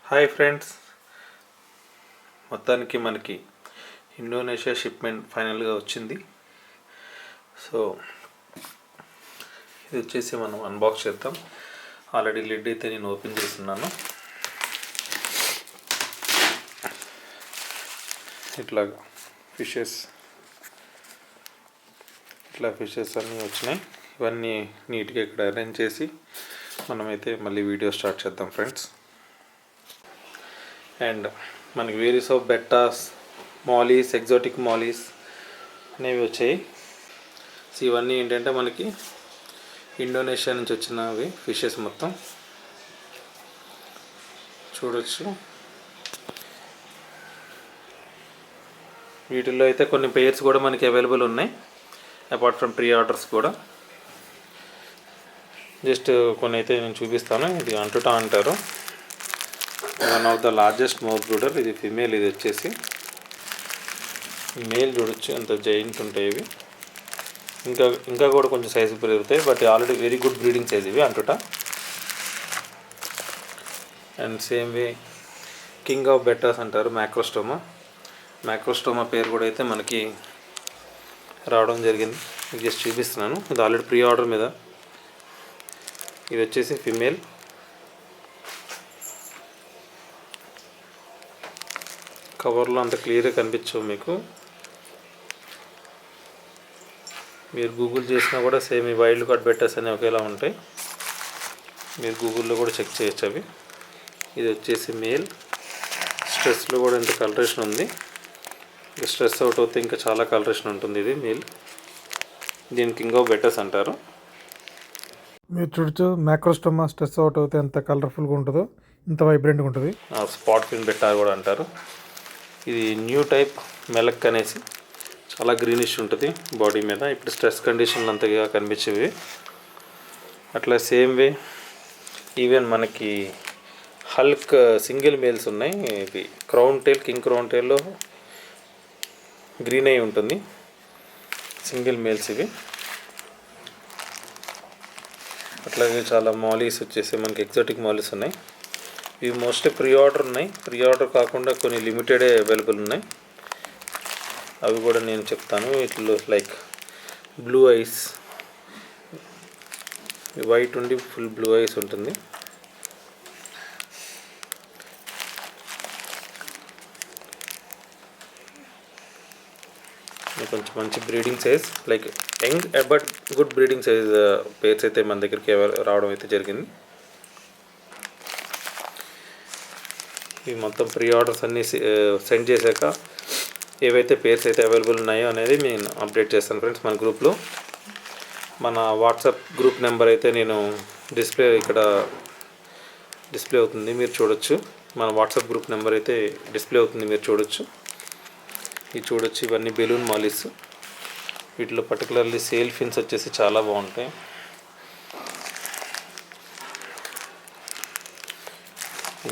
Hi friends, మొత్తానికి మనకి Indonesia shipment ఫైనల్గా వచ్చింది. సో ఇది వచ్చేసి మనం అన్బాక్స్ చేద్దాం. ఆల్రెడీ లిడ్ అయితే నేను ఓపెన్ చేస్తున్నాను. ఇట్లా ఫిషెస్ అన్నీ వచ్చినాయి. ఇవన్నీ నీట్గా ఇక్కడ అరేంజ్ చేసి మనమైతే మళ్ళీ వీడియో స్టార్ట్ చేద్దాం ఫ్రెండ్స్. అండ్ మనకి varieties of bettas, mollies, exotic mollies అనేవి వచ్చాయి. సో ఇవన్నీ ఏంటంటే మనకి ఇండోనేషియా నుంచి వచ్చినవి ఫిషెస్ మొత్తం చూడొచ్చు. వీటిల్లో అయితే కొన్ని పేర్స్ కూడా మనకి అవైలబుల్ ఉన్నాయి, అపార్ట్ ఫ్రమ్ ప్రీ ఆర్డర్స్ కూడా. జస్ట్ కొన్ని అయితే నేను చూపిస్తాను. ఇది అంటుటా అంటారు. One of the largest mouth brooder. ఇది ఫిమేల్. ఇది వచ్చేసి మేల్. చూడొచ్చు ఎంత జైంట్ ఉంటాయి ఇవి. ఇంకా కూడా కొంచెం సైజు పెరుగుతాయి, but already very good breeding size ఇవి అంటుటా. And same way king of bettas అంటారు మ్యాక్రోస్టోమా పేరు కూడా అయితే మనకి రావడం జరిగింది. జస్ట్ చూపిస్తున్నాను. ఇది ఆల్రెడీ ప్రీ ఆర్డర్ మీద. ఇది వచ్చేసి ఫిమేల్. కవర్లో అంత క్లియర్గా కనిపించవు మీకు. మీరు గూగుల్ చేసినా కూడా సేమ్ ఈ వైల్డ్ కార్డ్ బెట్టర్స్ అనేవి ఒకేలా ఉంటాయి. మీరు గూగుల్లో కూడా చెక్ చేయొచ్చు అవి. ఇది వచ్చేసి మేల్. స్ట్రెస్లో కూడా ఇంత కలరేషన్ ఉంది. స్ట్రెస్ అవుట్ అవుతే ఇంకా చాలా కలరేషన్ ఉంటుంది. ఇది మేల్. దీని కింగ్ ఆఫ్ బెట్టర్స్ అంటారు. మీరు చూడొచ్చు మ్యాక్రోస్టోమా స్ట్రెస్ అవుట్ అవుతే ఎంత కలర్ఫుల్గా ఉంటుందో, ఇంత వైబ్రెంట్గా ఉంటుంది. స్పాట్ ఫిన్ బెట్టా కూడా అంటారు. ఇది న్యూ టైప్ మెలక్ అనేసి చాలా గ్రీనిష్ ఉంటుంది బాడీ మీద. ఇప్పుడు స్ట్రెస్ కండిషన్లు అంతగా కనిపించేవి. అట్లా సేమ్ వే ఈవెన్ మనకి హల్క్ సింగిల్ మేల్స్ ఉన్నాయి. ఇది కింగ్ క్రౌన్ టైల్లో గ్రీన్ అయి ఉంటుంది. సింగిల్ మేల్స్ ఇవి. అట్లాగే చాలా మాలీస్ వచ్చేసి మనకి ఎగ్జాటిక్ మాలీస్ ఉన్నాయి. ఇవి మోస్ట్లీ ప్రీ ఆర్డర్ ఉన్నాయి. ప్రీ ఆర్డర్ కాకుండా కొన్ని లిమిటెడే అవైలబుల్ ఉన్నాయి. అవి కూడా నేను చెప్తాను. వీటిలో లైక్ బ్లూ ఐస్, వైట్ ఉండి ఫుల్ బ్లూ ఐస్ ఉంటుంది. కొంచెం మంచి breeding size, like young but good breeding size pairs అయితే మన దగ్గరికి రావడం అయితే జరిగింది. ఇవి మొత్తం ప్రీ ఆర్డర్స్ అన్నీ సెండ్ చేశాక ఏవైతే పేర్స్ అయితే అవైలబుల్ ఉన్నాయో అనేది నేను అప్డేట్ చేస్తాను ఫ్రెండ్స్ మన గ్రూప్లో. మన వాట్సాప్ గ్రూప్ నెంబర్ అయితే నేను ఇక్కడ డిస్ప్లే అవుతుంది, మీరు చూడొచ్చు. మన వాట్సాప్ గ్రూప్ నెంబర్ అయితే డిస్ప్లే అవుతుంది, మీరు చూడొచ్చు. ఇవి చూడొచ్చు. ఇవన్నీ బెలూన్ మాలీస్. వీటిలో పర్టికులర్లీ సేల్ ఫిన్స్ వచ్చేసి చాలా బాగుంటాయి.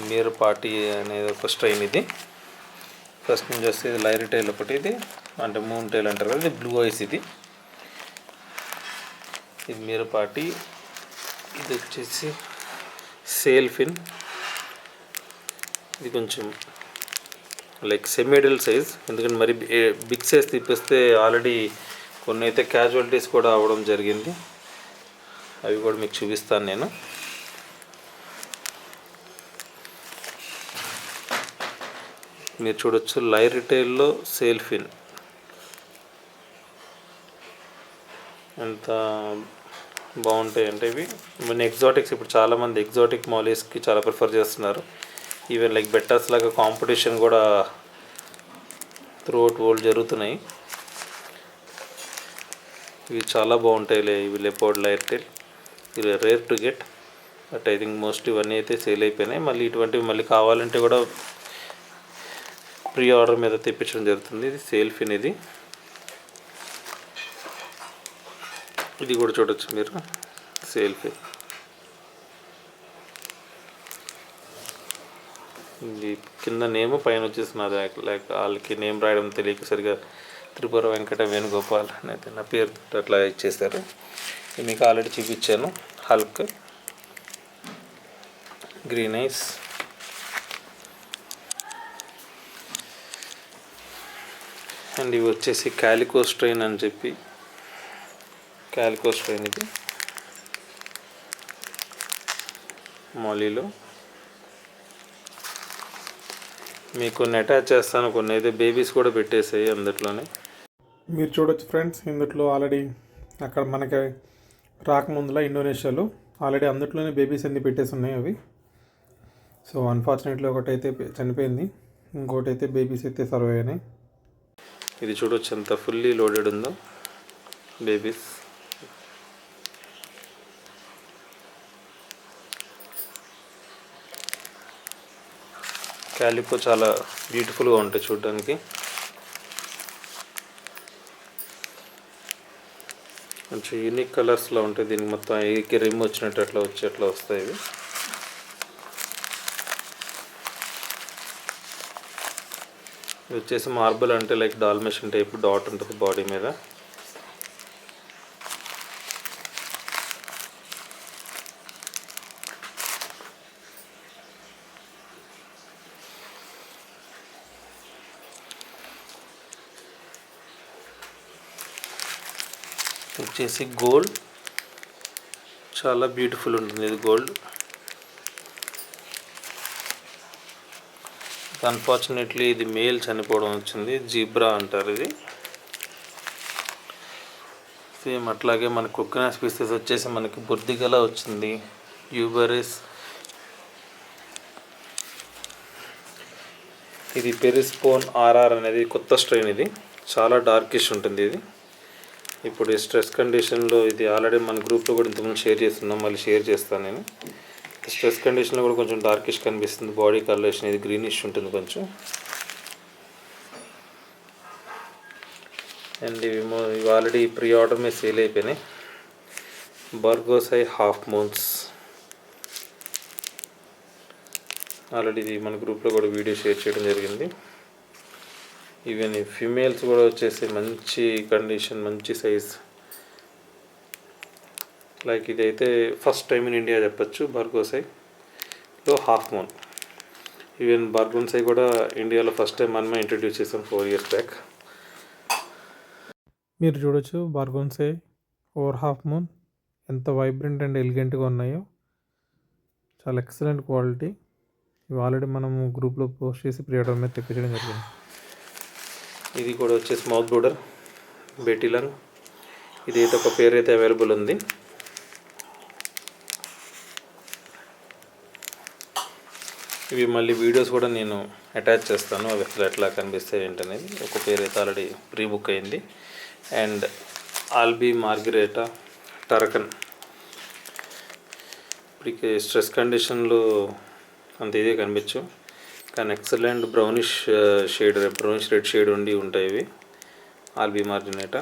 మీర్ పార్టీ అనేది ఒక స్ట్రైన్. ఇది ఫస్ట్ నుంచి వస్తే ఇది లైరీ టైల్ ఒకటి. ఇది అంటే మూన్ టైల్ అంటారు కదా. ఇది బ్లూ ఐస్. ఇది మీర్ పార్టీ. ఇది వచ్చేసి సేల్ ఫిన్. ఇది కొంచెం లైక్ సెమీడల్ సైజ్, ఎందుకంటే మరి బిగ్ సైజ్ తీపిస్తే ఆల్రెడీ కొన్ని అయితే క్యాజువాలిటీస్ కూడా అవ్వడం జరిగింది. అవి కూడా మీకు చూపిస్తాను నేను. మీరు చూడొచ్చు లైరీ టైల్లో సేల్ ఫిన్ ఎంత బాగుంటాయి అంటే ఇవి. మన ఎగ్జాటిక్స్ ఇప్పుడు చాలామంది ఎగ్జాటిక్ మాలీస్కి చాలా ప్రిఫర్ చేస్తున్నారు. ఈవెన్ లైక్ బెట్టర్స్ లాగా కాంపిటీషన్ కూడా త్రూఅవుట్ వరల్డ్ జరుగుతున్నాయి. ఇవి చాలా బాగుంటాయి. ఇవి లెపోర్డ్ లైరీ టైల్. ఇవి rare to get, but I think most ఇవన్నీ అయితే సేల్ అయిపోయినాయి. మళ్ళీ ఇటువంటివి మళ్ళీ కావాలంటే కూడా ప్రీ ఆర్డర్ మీద తెప్పించడం జరుగుతుంది. ఇది సేల్ ఫిన్. ఇది కూడా చూడొచ్చు మీరు, సేల్ ఫిన్. ఇది కింద నేమ్, పైన వచ్చేసి నాది లైక్ వాళ్ళకి నేమ్ రాయడం తెలియక సరిగా త్రిపుర వెంకట వేణుగోపాల్ అని అయితే నా పేరు అట్లా ఇచ్చేసారు. ఇది మీకు ఆల్రెడీ చూపించాను. హల్క్, గ్రీన్ ఐస్, అండ్ ఇవి వచ్చేసి క్యాలికో స్ట్రెయిన్ అని చెప్పి, క్యాలికో స్ట్రెయిన్ ఇది మాలీలో. మీకు కొన్ని అటాచ్ చేస్తాను, కొన్ని అయితే బేబీస్ కూడా పెట్టేసాయి అందులోనే. మీరు చూడొచ్చు ఫ్రెండ్స్, ఇందులో ఆల్రెడీ అక్కడ మనకి రాకముందులో ఇండోనేషియాలో ఆల్రెడీ అందులోనే బేబీస్ అన్ని పెట్టేసి ఉన్నాయి అవి. సో అన్ఫార్చునేట్లీ ఒకటైతే చనిపోయింది, ఇంకోటి అయితే బేబీస్ అయితే సర్వ్ అయినాయి. ఇది చూడొచ్చు ఎంత ఫుల్లీ లోడెడ్ ఉందో బేబీస్. క్యాలికో చాలా బ్యూటిఫుల్గా ఉంటాయి చూడడానికి. కొంచెం యూనిక్ కలర్స్లో ఉంటాయి. దీనికి మొత్తం ఏకి రిమ్ వచ్చినట్టు అట్లా వస్తాయి ఇవి. ఇది వచ్చేసి మార్బుల్, అంటే లైక్ డాల్మేషన్ టైప్ డాట్ ఉంటుంది బాడీ మీద. వచ్చేసి గోల్డ్, చాలా బ్యూటిఫుల్ ఉంటుంది ఇది గోల్డ్. అన్ఫార్చునేట్లీ ఇది మేల్ చనిపోవడం వచ్చింది, జీబ్రా అంటారు ఇది. సేమ్ అట్లాగే మన కుక్కనా స్పీసెస్ వచ్చేసి మనకి బుర్దిగల వచ్చింది, యూబరిస్. ఇది పెరిస్పోన్ ఆర్ఆర్ అనేది కొత్త స్ట్రెయిన్. ఇది చాలా డార్కిష్ ఉంటుంది ఇది. ఇప్పుడు ఈ స్ట్రెస్ కండిషన్లో ఇది ఆల్రెడీ మన గ్రూప్లో కూడా ఇంతకుముందు షేర్ చేస్తున్నాం, మళ్ళీ షేర్ చేస్తాను నేను. స్ట్రెస్ కండిషన్లో కూడా కొంచెం డార్కిష్ కనిపిస్తుంది బాడీ కలరేషన్. ఇది గ్రీనిష్ ఉంటుంది కొంచెం. అండ్ ఇవి ఆల్రెడీ ప్రీ ఆర్డర్ మీద సేల్ అయిపోయినాయి. బర్గోసై హాఫ్ మూన్స్, ఆల్రెడీ ఇది మన గ్రూప్లో కూడా వీడియో షేర్ చేయడం జరిగింది. ఈవెన్ ఈ ఫీమేల్స్ కూడా వచ్చేసి మంచి కండిషన్, మంచి సైజ్. లైక్ ఇదైతే ఫస్ట్ టైం ఇన్ ఇండియా చెప్పచ్చు, బర్గోసైలో హాఫ్ మూన్. ఈవెన్ బర్గోసై కూడా ఇండియాలో ఫస్ట్ టైం మనమే ఇంట్రడ్యూస్ చేసాం 4 years బ్యాక్. మీరు చూడొచ్చు బార్గోన్సే ఓవర్ హాఫ్ మూన్ ఎంత వైబ్రెంట్ అండ్ ఎలిగెంట్గా ఉన్నాయో. చాలా ఎక్సలెంట్ క్వాలిటీ. ఇవి ఆల్రెడీ మనము గ్రూప్లో పోస్ట్ చేసి ప్రీ ఆర్డర్ మీద తెప్పించడం జరిగింది. ఇది కూడా వచ్చేసి మౌత్ బ్రూడర్ బెటిలాంగ్. ఇది అయితే ఒక పేరు అయితే అవైలబుల్ ఉంది. ఇవి మళ్ళీ వీడియోస్ కూడా నేను అటాచ్ చేస్తాను, అవి అసలు ఎట్లా కనిపిస్తాయి ఏంటనేది. ఒక పేరు అయితే ఆల్రెడీ ప్రీ బుక్ అయింది. And albimarginata Tarakan. ఇప్పటికి స్ట్రెస్ కండిషన్లో అంత ఇదే కనిపించు, కానీ ఎక్సలెంట్ బ్రౌనిష్ రెడ్ షేడ్ ఉండి ఉంటాయి ఇవి. ఆల్బీ మార్గరేటా.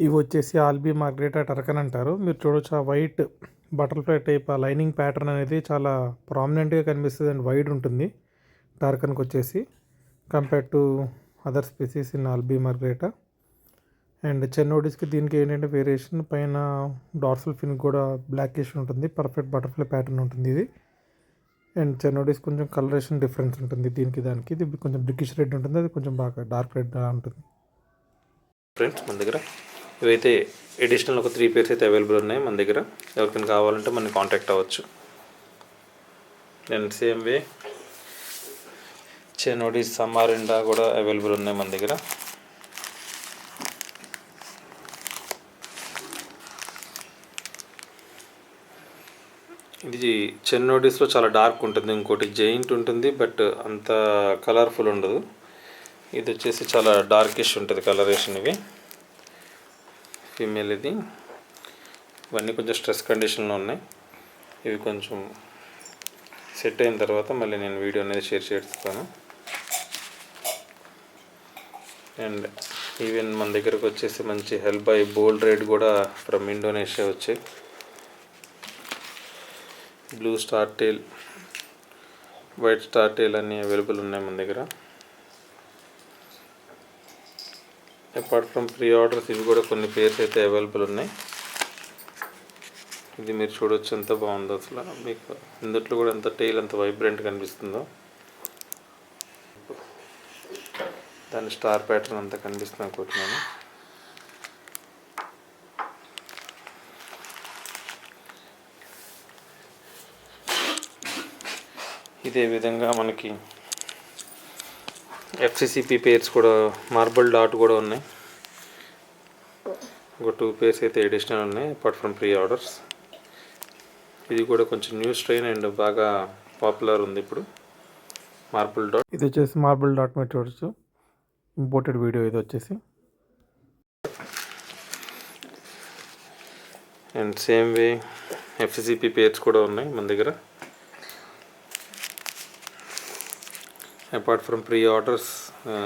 ఇవి వచ్చేసి ఆల్బీ మార్గరేటా టర్కన్ అంటారు. మీరు చూడొచ్చు ఆ వైట్ బటర్ఫ్లై టైప్ ఆ లైనింగ్ ప్యాటర్న్ అనేది చాలా ప్రామినెంట్గా కనిపిస్తుంది అండ్ వైడ్ ఉంటుంది టర్కన్కి వచ్చేసి, compare to other species in albimarginata. And చెన్నోడిస్కి దీనికి ఏంటంటే వేరియేషన్, పైన డార్సల్ ఫిన్ కూడా బ్లాకిష్ ఉంటుంది, పర్ఫెక్ట్ బటర్ఫ్లై ప్యాటర్న్ ఉంటుంది ఇది. అండ్ చెన్నోడిస్ కొంచెం కలరేషన్ డిఫరెన్స్ ఉంటుంది దీనికి దానికి. ఇది కొంచెం బ్రికిష్ రెడ్ ఉంటుంది, అది కొంచెం బాగా డార్క్ రెడ్ ఉంటుంది. ఫ్రెండ్స్ మన దగ్గర ఇవైతే ఎడిషనల్ ఒక 3 పేర్స్ అయితే అవైలబుల్ ఉన్నాయి మన దగ్గర. ఎవరికైనా కావాలంటే మనం కాంటాక్ట్ అవ్వచ్చు. అండ్ సేమ్ వే చెన్నోడిస్ సమారిండా కూడా అవైలబుల్ ఉన్నాయి మన దగ్గర. ఇది చెన్నోడిస్లో చాలా డార్క్ ఉంటుంది, ఇంకోటి జైంట్ ఉంటుంది, బట్ అంత కలర్ఫుల్ ఉండదు. ఇది వచ్చేసి చాలా డార్కిష్ ఉంటుంది కలరేషన్. ఇవి ఫీమేల్. ఇది ఇవన్నీ కొంచెం స్ట్రెస్ కండిషన్లో ఉన్నాయి. ఇవి కొంచెం సెట్ అయిన తర్వాత మళ్ళీ నేను వీడియో అనేది షేర్ చేస్తాను. అండ్ ఈవెన్ మన దగ్గరకు వచ్చేసి మంచి హెల్ప్ బై బోల్డ్ రెడ్ కూడా ఫ్రమ్ ఇండోనేషియా వచ్చాయి. బ్లూ స్టార్ టేల్, వైట్ స్టార్ టేల్ అన్నీ అవైలబుల్ ఉన్నాయి మన దగ్గర. అపార్ట్ ఫ్రమ్ ప్రీ ఆర్డర్స్ ఇవి కూడా కొన్ని పేర్స్ అయితే అవైలబుల్ ఉన్నాయి. ఇది మీరు చూడొచ్చు ఎంత బాగుందో అసలు. మీకు ఇందులో కూడా ఎంత టైల్ ఎంత వైబ్రెంట్ కనిపిస్తుందో. దాని స్టార్ ప్యాటర్న్ అంతా కనిపిస్తుంది అనుకుంటున్నాను. ఇదే విధంగా మనకి FCCP పేర్స్ కూడా మార్బుల్ డాట్ కూడా ఉన్నాయి. ఒక 2 పేర్స్ అయితే అడిషనల్ ఉన్నాయి అపార్ట్ ఫ్రమ్ ప్రీ ఆర్డర్స్. ఇది కూడా కొంచెం న్యూ స్ట్రెయిన్ అండ్ బాగా పాపులర్ ఉంది ఇప్పుడు, మార్బుల్ డాట్. ఇది వచ్చేసి మార్బుల్ డాట్ మీరు చూడొచ్చు, ఇంపోర్టెడ్ వీడియో ఇది వచ్చేసి. And same way FCCP pairs కూడా ఉన్నాయి మన దగ్గర. Apart from pre orders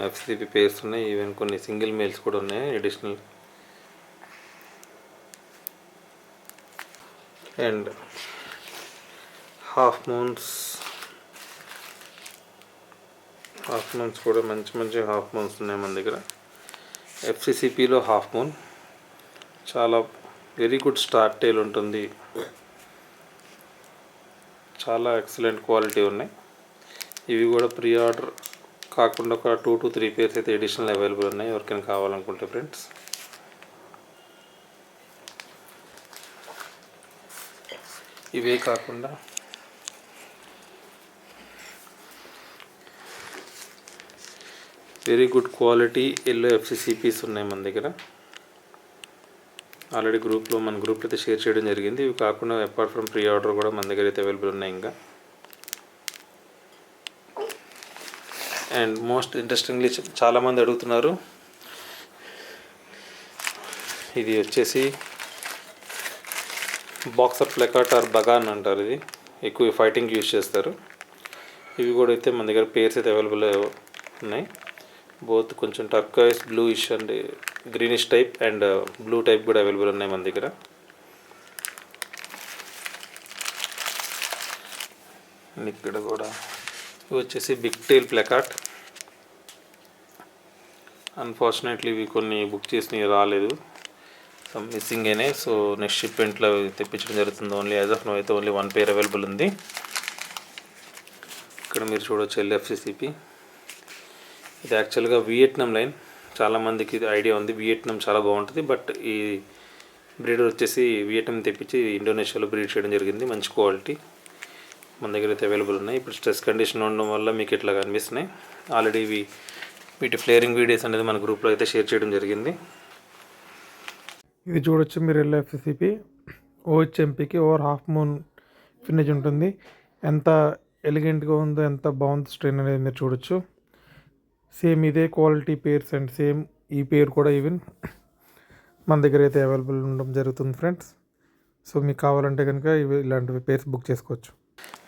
FCCP pairs ఉన్నాయి, ఈవెన్ కొన్ని సింగిల్ మెయిల్స్ కూడా ఉన్నాయి అడిషనల్. అండ్ హాఫ్ మూన్స్ కూడా మంచి హాఫ్ మూన్స్ ఉన్నాయి మన దగ్గర. FCCPలో హాఫ్ మూన్ చాలా వెరీ గుడ్ స్టార్ టైల్ ఉంటుంది, చాలా ఎక్సలెంట్ క్వాలిటీ ఉన్నాయి. ఇవి కూడా ప్రీ ఆర్డర్ కాకుండా ఒక 2 to 3 పేర్స్ అయితే అడిషనల్ అవైలబుల్ ఉన్నాయి ఎవరికైనా కావాలనుకుంటే ఫ్రెండ్స్. ఇవే కాకుండా very good quality yellow FCCPs ఉన్నాయి మన దగ్గర. ఆల్రెడీ మన గ్రూప్లో అయితే షేర్ చేయడం జరిగింది. ఇవి కాకుండా అపార్ట్ ఫ్రమ్ ప్రీ ఆర్డర్ కూడా మన దగ్గర అయితే అవైలబుల్ ఉన్నాయి ఇంకా. అండ్ మోస్ట్ ఇంట్రెస్టింగ్లీ చాలామంది అడుగుతున్నారు, ఇది వచ్చేసి బాక్సర్ ప్లకార్డ్ ఆర్ బగాన్ అంటారు. ఇది ఎక్కువ ఫైటింగ్ యూజ్ చేస్తారు. ఇవి కూడా అయితే మన దగ్గర పేర్స్ అయితే అవైలబుల్ ఉన్నాయి. బోత్ కొంచెం turquoise bluish and greenish type and blue type కూడా అవైలబుల్ ఉన్నాయి మన దగ్గర. ఇక్కడ కూడా ఇవి వచ్చేసి బిగ్ టైల్ ప్లకార్డ్. అన్ఫార్చునేట్లీ ఇవి కొన్ని బుక్ చేసినవి రాలేదు, సమ్ మిస్సింగ్ అయినాయి. సో నెక్స్ట్ షిప్మెంట్లో తెప్పించడం జరుగుతుంది. ఓన్లీ యాజ్ ఆఫ్ నో అయితే ఓన్లీ 1 పేర్ అవైలబుల్ ఉంది. ఇక్కడ మీరు చూడవచ్చు LFCCP. ఇది యాక్చువల్గా వియట్నాం లైన్. చాలామందికి ఇది ఐడియా ఉంది, వియట్నాం చాలా బాగుంటుంది. బట్ ఈ బ్రీడర్ వచ్చేసి వియట్నాం తెప్పించి ఇండోనేషియాలో బ్రీడ్ చేయడం జరిగింది. మంచి క్వాలిటీ మన దగ్గర అయితే అవైలబుల్ ఉన్నాయి. ఇప్పుడు స్ట్రెస్ కండిషన్ ఉండడం వల్ల మీకు ఇట్లా కనిపిస్తున్నాయి. ఆల్రెడీ వీటి ఫ్లేరింగ్ వీడియోస్ అనేది మన గ్రూప్లో అయితే షేర్ చేయడం జరిగింది. ఇది చూడొచ్చు మీరు LFCCP OHMPకి ఓవర్ హాఫ్ మూన్ ఫినిష్ ఉంటుంది. ఎంత ఎలిగెంట్గా ఉందో, ఎంత బాగుంది స్ట్రెయిన్ అనేది మీరు చూడొచ్చు. సేమ్ ఇదే క్వాలిటీ పేర్స్ అండ్ సేమ్ ఈ పేరు కూడా ఈవెన్ మన దగ్గర అయితే అవైలబుల్ ఉండడం జరుగుతుంది ఫ్రెండ్స్. సో మీకు కావాలంటే కనుక ఇలాంటివి పేర్స్ బుక్ చేసుకోవచ్చు.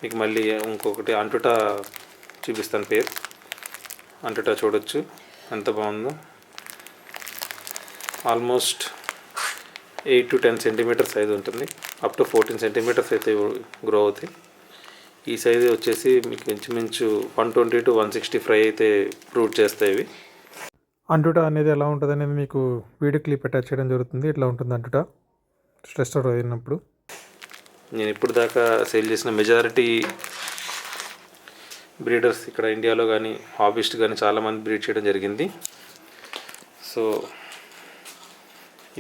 మీకు మళ్ళీ ఇంకొకటి అంటుటా చూపిస్తాను. పేరు అంటుటా చూడొచ్చు ఎంత బాగుందో. ఆల్మోస్ట్ 8 to 10 సెంటీమీటర్ సైజ్ ఉంటుంది. అప్ టు 14 సెంటీమీటర్స్ అయితే గ్రో అవుతాయి. ఈ సైజ్ వచ్చేసి మీకు ఇంచుమించు 120 to 160 ఫ్రై అయితే ఫ్రూట్ చేస్తాయి ఇవి. అంటుటా అనేది ఎలా ఉంటుంది అనేది మీకు వీడియో క్లిప్ అటాచ్ చేయడం జరుగుతుంది. ఇట్లా ఉంటుంది అంటుటా స్ట్రెస్ అవుట్ అయినప్పుడు. నేను ఇప్పుడు దాకా సేల్ చేసిన మెజారిటీ బ్రీడర్స్ ఇక్కడ ఇండియాలో కానీ హాబీస్ట్ కానీ చాలామంది బ్రీడ్ చేయడం జరిగింది. సో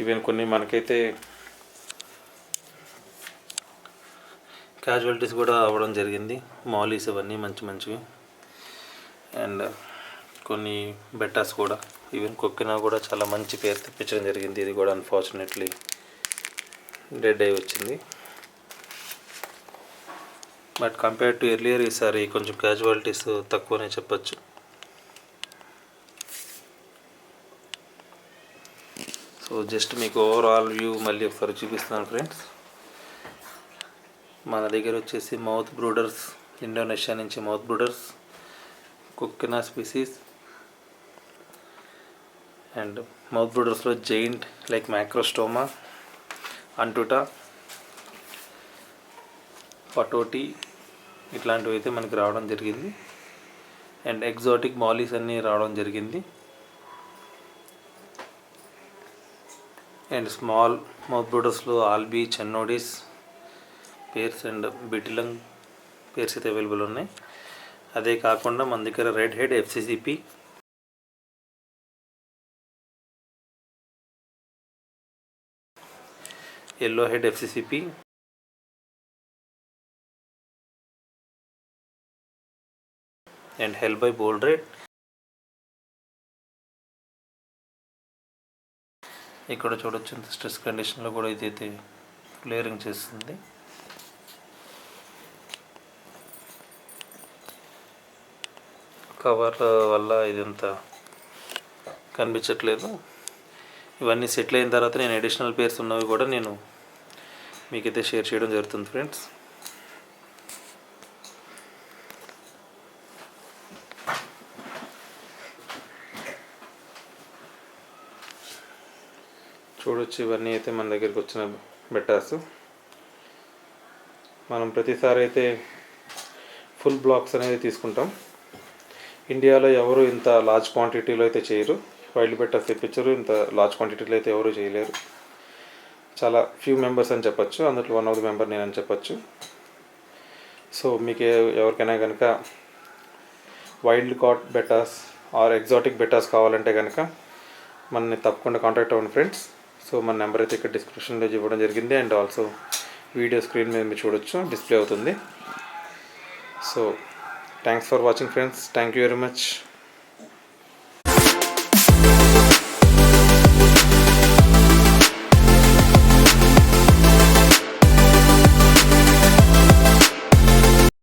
ఈవెన్ కొన్ని మనకైతే క్యాజువాలిటీస్ కూడా అవ్వడం జరిగింది. మాలీస్ అవన్నీ మంచివి. అండ్ కొన్ని బెటాస్ కూడా, ఈవెన్ కొక్కినా కూడా చాలా మంచి పేరు తెప్పించడం జరిగింది. ఇది కూడా అన్ఫార్చునేట్లీ డెడ్ అయి వచ్చింది. బట్ కంపేర్ టు ఎర్లియర్ ఈసారి కొంచెం క్యాజువాలిటీస్ తక్కువనే చెప్పచ్చు. సో జస్ట్ మీకు ఓవరాల్ వ్యూ మళ్ళీ ఒకసారి చూపిస్తున్నాను ఫ్రెండ్స్. మన దగ్గర వచ్చేసి మౌత్ బ్రూడర్స్, ఇండోనేషియా నుంచి మౌత్ బ్రూడర్స్, కుక్కినా స్పీసీస్ అండ్ మౌత్ బ్రూడర్స్లో జైంట్ లైక్ మ్యాక్రోస్టోమా, అంటుటా, పటోటి ఇట్లాంటివి అయితే మనకి రావడం జరిగింది. అండ్ ఎగ్జాటిక్ మాలీస్ అన్నీ రావడం జరిగింది. అండ్ స్మాల్ మౌత్ బ్రూడర్స్లో ఆల్బీ, చెన్నోడిస్ పేర్స్ అండ్ బిటిలంగ్ పేర్స్ అయితే అవైలబుల్ ఉన్నాయి. అదే కాకుండా మన దగ్గర red head FCCP, yellow head FCCP, and హెల్ బై బోల్డ్ రేట్. ఇక్కడ చూడొచ్చు స్ట్రెస్ కండిషన్లో కూడా ఇదైతే క్లియరింగ్ చేస్తుంది. కవర్ వల్ల ఇదంతా కనిపించట్లేదు. ఇవన్నీ సెటిల్ అయిన తర్వాత నేను అడిషనల్ పేర్స్ ఉన్నవి కూడా నేను మీకైతే షేర్ చేయడం జరుగుతుంది ఫ్రెండ్స్. చూడొచ్చు ఇవన్నీ అయితే మన దగ్గరికి వచ్చిన బెటాస్. మనం ప్రతిసారి అయితే ఫుల్ బ్లాక్స్ అనేది తీసుకుంటాం. ఇండియాలో ఎవరు ఇంత లార్జ్ క్వాంటిటీలో అయితే చేయరు. వైల్డ్ బెటాస్ తెప్పించరు, ఇంత లార్జ్ క్వాంటిటీలో అయితే ఎవరు చేయలేరు. చాలా ఫ్యూ మెంబర్స్ అని చెప్పచ్చు, అందులో వన్ ఆఫ్ ది మెంబర్ నేనని చెప్పచ్చు. సో మీకు ఎవరికైనా కనుక వైల్డ్ కాట్ బెటాస్ ఆర్ ఎగ్జాటిక్ బెటాస్ కావాలంటే కనుక మనని తప్పకుండా కాంటాక్ట్ అవ్వండి ఫ్రెండ్స్. సో మన నెంబర్ అయితే ఇక్కడ డిస్క్రిప్షన్లో ఇవ్వడం జరిగింది, అండ్ ఆల్సో వీడియో స్క్రీన్ మీద మీరు చూడొచ్చు, డిస్ప్లే అవుతుంది. So thanks for watching friends. Thank you very much.